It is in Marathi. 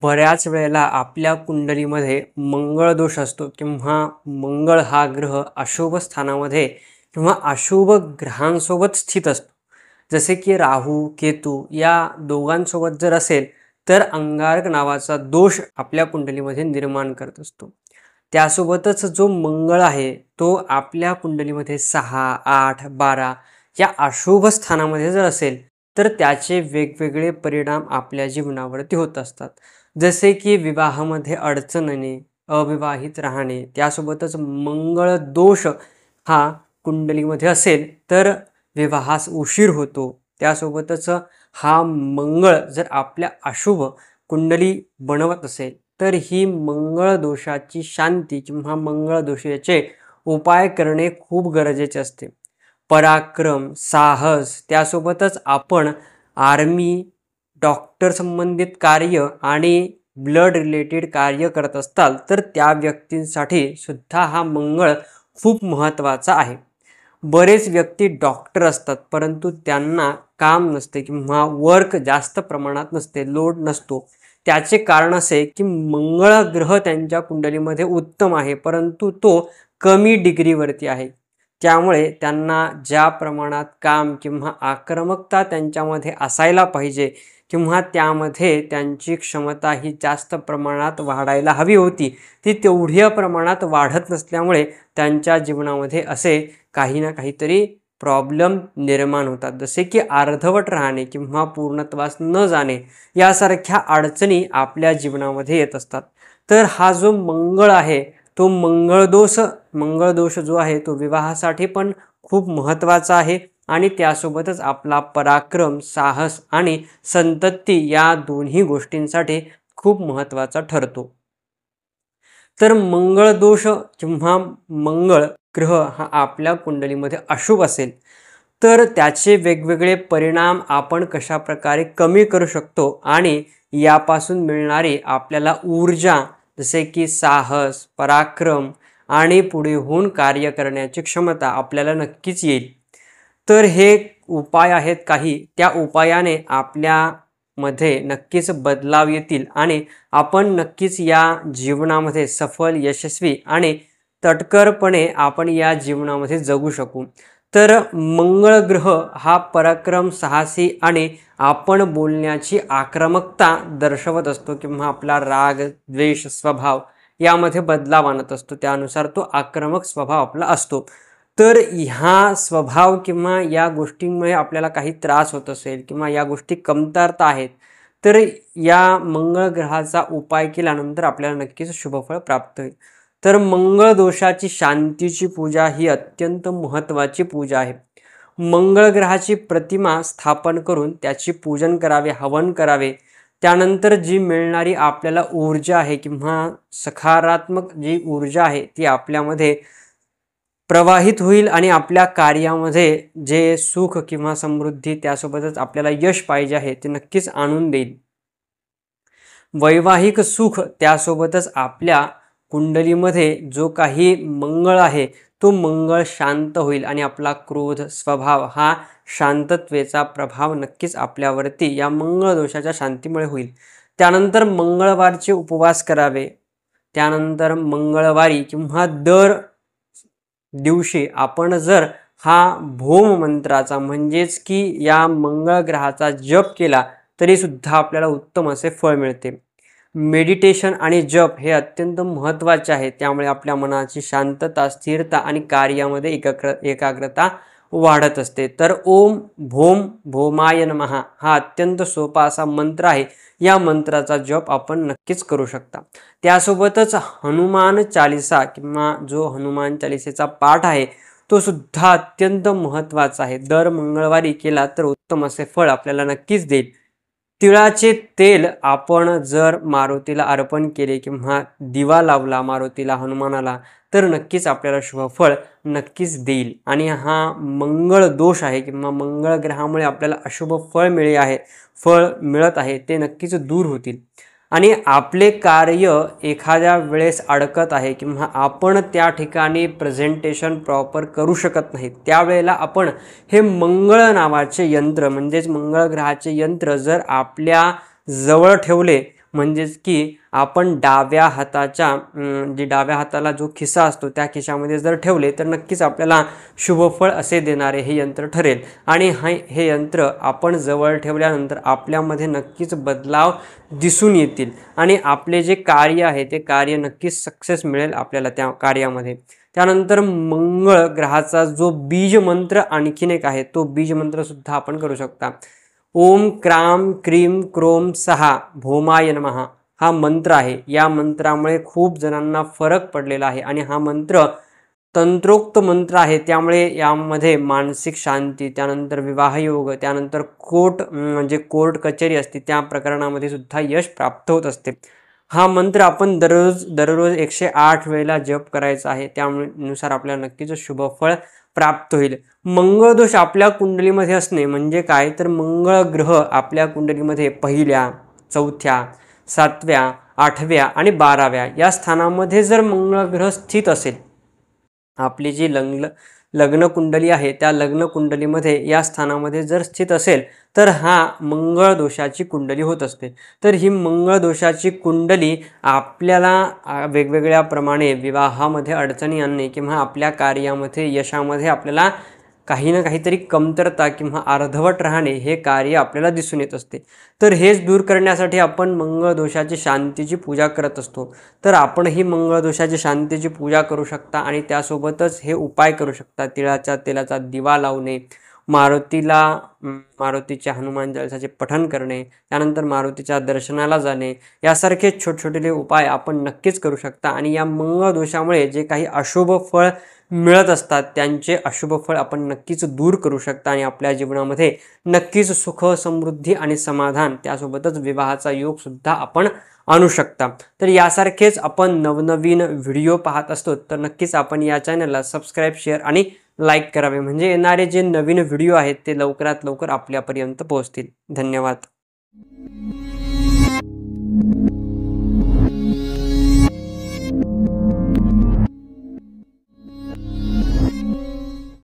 बऱ्याच वेळेला आपल्या कुंडलीमध्ये मंगळ दोष असतो किंवा मंगळ हा ग्रह अशुभ स्थानामध्ये किंवा अशुभ ग्रहांसोबत स्थित असतो. जसे की राहू केतू या दोघांसोबत जर असेल तर अंगारक नावाचा दोष आपल्या कुंडलीमध्ये निर्माण करत असतो. त्यासोबतच जो मंगळ आहे तो आपल्या कुंडलीमध्ये 6, 8, 12 या अशुभ स्थानामध्ये जर असेल तर त्याचे वेगवेगळे परिणाम आपल्या जीवनावरती होत असतात. जसे की विवाहामध्ये अडचण येणे, अविवाहित राहणे, त्यासोबतच मंगळ दोष हा कुंडलीमध्ये असेल तर विवाहास उशीर होतो. त्यासोबतच हा मंगळ जर आपल्या अशुभ कुंडली बनवत असेल तर ही मंगळ दोषाची शांती किंवा मंगळ दोषाचे उपाय करणे खूप गरजेचे असते. पराक्रम, साहस, त्यासोबतच आपण आर्मी, डॉक्टर संबंधित कार्य आणि ब्लड रिलेटेड कार्य करत असताल तर त्या व्यक्तींसाठी सुद्धा हा मंगळ खूप महत्त्वाचा आहे. बरेच व्यक्ती डॉक्टर असतात परंतु त्यांना काम नसते किंवा वर्क जास्त प्रमाणात नसते, लोड नसतो. त्याचे कारण असे की मंगळ ग्रह त्यांच्या कुंडलीमध्ये उत्तम आहे परंतु तो कमी डिग्रीवरती आहे. त्यामुळे त्यांना ज्या प्रमाणात काम किंवा आक्रमकता त्यांच्यामध्ये असायला पाहिजे किंवा त्यामध्ये त्यांची क्षमता ही जास्त प्रमाणात वाढायला हवी होती ती तेवढ्या प्रमाणात वाढत नसल्यामुळे त्यांच्या जीवनामध्ये असे काही ना काहीतरी प्रॉब्लेम निर्माण होतात. जसे की अर्धवट राहणे किंवा पूर्णत्वास न जाणे यासारख्या अडचणी आपल्या जीवनामध्ये येत असतात. तर हा जो मंगळ आहे तो मंगळ दोष जो आहे तो विवाहासाठी पण खूप महत्त्वाचा आहे आणि त्यासोबतच आपला पराक्रम, साहस आणि संतती या दोन्ही गोष्टींसाठी खूप महत्त्वाचा ठरतो. तर मंगळ दोष किंवा मंगळ ग्रह हा आपल्या कुंडलीमध्ये अशुभ असेल तर त्याचे वेगवेगळे परिणाम आपण कशा प्रकारे कमी करू शकतो आणि यापासून मिळणारी आपल्याला ऊर्जा जसे की साहस, पराक्रम आणि पुढे होऊन कार्य करण्याची क्षमता आपल्याला नक्कीच येईल. तर हे उपाय आहेत काही, त्या उपायाने आपल्यामध्ये नक्कीच बदलाव येतील आणि आपण नक्कीच या जीवनामध्ये सफल, यशस्वी आणि तटकरपणे आपण या जीवनामध्ये जगू शकू. तर मंगळ ग्रह हा पराक्रम, साहसी आणि आपण बोलण्याची आक्रमकता दर्शवत असतो किंवा आपला राग, द्वेष, स्वभाव यामध्ये बदलाव आणत असतो. त्यानुसार तो आक्रमक स्वभाव आपला असतो. तर ह्या स्वभाव किंवा या गोष्टींमुळे आपल्याला काही त्रास होत असेल किंवा या गोष्टी कमतरता आहेत तर या मंगळ ग्रहाचा उपाय केल्यानंतर आपल्याला नक्कीच शुभफळ प्राप्त होईल. तर मंगळ दोषाची शांतीची पूजा ही अत्यंत महत्त्वाची पूजा आहे. मंगळ ग्रहाची प्रतिमा स्थापन करून त्याची पूजन करावे, हवन करावे. त्यानंतर जी मिळणारी आपल्याला ऊर्जा आहे किंवा सकारात्मक जी ऊर्जा आहे ती आपल्यामध्ये प्रवाहित होईल आणि आपल्या कार्यामध्ये जे सुख किंवा समृद्धी त्यासोबतच आपल्याला यश पाहिजे आहे ते नक्कीच आणून देईल. वैवाहिक सुख, त्यासोबतच आपल्या कुंडलीमध्ये जो काही मंगळ आहे तो मंगळ शांत होईल आणि आपला क्रोध, स्वभाव हा शांतत्वेचा प्रभाव नक्कीच आपल्यावरती या मंगळ दोषाच्या शांतीमुळे होईल. त्यानंतर मंगळवारचे उपवास करावे. त्यानंतर मंगळवारी किंवा दर दिवशी आपण जर हा भोम मंत्राचा म्हणजेच की या मंगळ ग्रहाचा जप केला तरी सुद्धा आपल्याला उत्तम असे फळ मिळते. मेडिटेशन आणि जप हे अत्यंत महत्त्वाचे आहे. त्यामुळे आपल्या मनाची शांतता, स्थिरता आणि कार्यामध्ये एकाग्रता वाढत असते. तर ओम भोम भोमाय नमः हा अत्यंत सोपा असा मंत्र आहे. या मंत्राचा जप आपण नक्कीच करू शकता. त्यासोबतच हनुमान चालीसा किंवा जो हनुमान चालिसेचा पाठ आहे तो सुद्धा अत्यंत महत्त्वाचा आहे. दर मंगळवारी केला तर उत्तम असे फळ आपल्याला नक्कीच देईल. तिळाचे तेल आपण जर मारुतीला अर्पण केले किंवा दिवा लावला मारुतीला, हनुमानाला तर नक्कीच आपल्याला शुभफळ नक्कीच देईल. आणि हा मंगळ दोष आहे किंवा मंगळ ग्रहामुळे आपल्याला अशुभ फळ मिळत आहे ते नक्कीच दूर होतील. आणि आपले कार्य एखाद्या वेळेस अडकत आहे किंवा आपण त्या ठिकाणी प्रेझेंटेशन प्रॉपर करू शकत नाही त्यावेळेला आपण हे मंगळ नावाचे यंत्र म्हणजेच मंगळ ग्रहाचे यंत्र जर आपल्या जवळ ठेवले म्हणजेच की आपण डाव्या हाताच्या डाव्या हाताला जो खिसा असतो त्या खिशामध्ये जर ठेवले तर नक्कीच आपल्याला शुभफळ असे देणारे हे यंत्र ठरेल। आणि हे यंत्र आपण जवळ ठेवल्यानंतर आपल्यामध्ये नक्कीच बदलाव दिसून येतील आणि आपले जे कार्य आहे ते कार्य नक्कीच सक्सेस मिळेल आपल्याला त्या कार्यामध्ये। त्यानंतर मंगळ ग्रहाचा जो बीज मंत्र आणखीन एक आहे तो बीज मंत्र सुद्धा आपण करू शकता। ओम क्राम क्रीम क्रोम सहा भौमाय नमः हा मंत्र आहे। या मंत्रामुळे खूप जणांना फरक पडलेला आहे आणि हा मंत्र तंत्रोक्त मंत्र आहे, त्यामुळे यामध्ये मानसिक शांती, त्यानंतर विवाह योग, त्यानंतर कोर्ट कचेरी असते त्या प्रकरणामध्ये सुद्धा यश प्राप्त होत असते। हा मंत्र आपण दररोज 108 वेळेला जप करायचा आहे, त्यानुसार आपल्याला नक्कीच शुभफळ प्राप्त होईल। मंगळ दोष आपल्या कुंडलीमध्ये असणे म्हणजे काय तर मंगळ ग्रह आपल्या कुंडलीमध्ये पहिल्या, चौथ्या, 7व्या, 8व्या आणि 12व्या या स्थानामध्ये जर मंगळ ग्रह स्थित असेल, आपली जी लग्न कुंडली आहे त्या लग्न कुंडलीमध्ये या स्थानामध्ये जर स्थित असेल तर हा मंगळ दोषाची कुंडली होत असते। तर ही मंगळ दोषाची कुंडली आपल्याला वेगवेगळ्या प्रमाणे विवाहामध्ये अडचणी आणणे किंवा आपल्या कार्यामध्ये यशामध्ये आपल्याला काही ना काहीतरी कमतरता किंवा अर्धवट राहणे हे कार्य आपल्याला दिसून येत असते। तर हेच दूर करण्यासाठी आपण मंगळ दोषाची शांतीची पूजा करत असतो। तर आपणही मंगळ दोषाची शांतीची पूजा करू शकता आणि त्यासोबतच हे उपाय करू शकता। तिळाच्या तेलाचा दिवा लावणे, मारुतीच्या हनुमान चालीसाचे पठण करणे, त्यानंतर मारुतीच्या दर्शनाला जाणे यासारखे छोटे उपाय आपण नक्कीच करू शकता आणि या मंगळ दोषामुळे जे काही अशुभ फळ मिळत असतात त्यांचे अशुभ फळ आपण नक्कीच दूर करू शकता आणि आपल्या जीवनामध्ये नक्कीच सुख, समृद्धी आणि समाधान त्यासोबतच विवाहाचा योग सुद्धा आपण आणू शकता। तर यासारखेच आपण नवनवीन व्हिडिओ पाहत असतो तर नक्कीच आपण या चॅनलला सबस्क्राईब, शेअर आणि लाईक करावे म्हणजे येणारे जे नवीन व्हिडिओ आहेत ते लवकरात लवकर आपल्यापर्यंत पोहोचतील। धन्यवाद।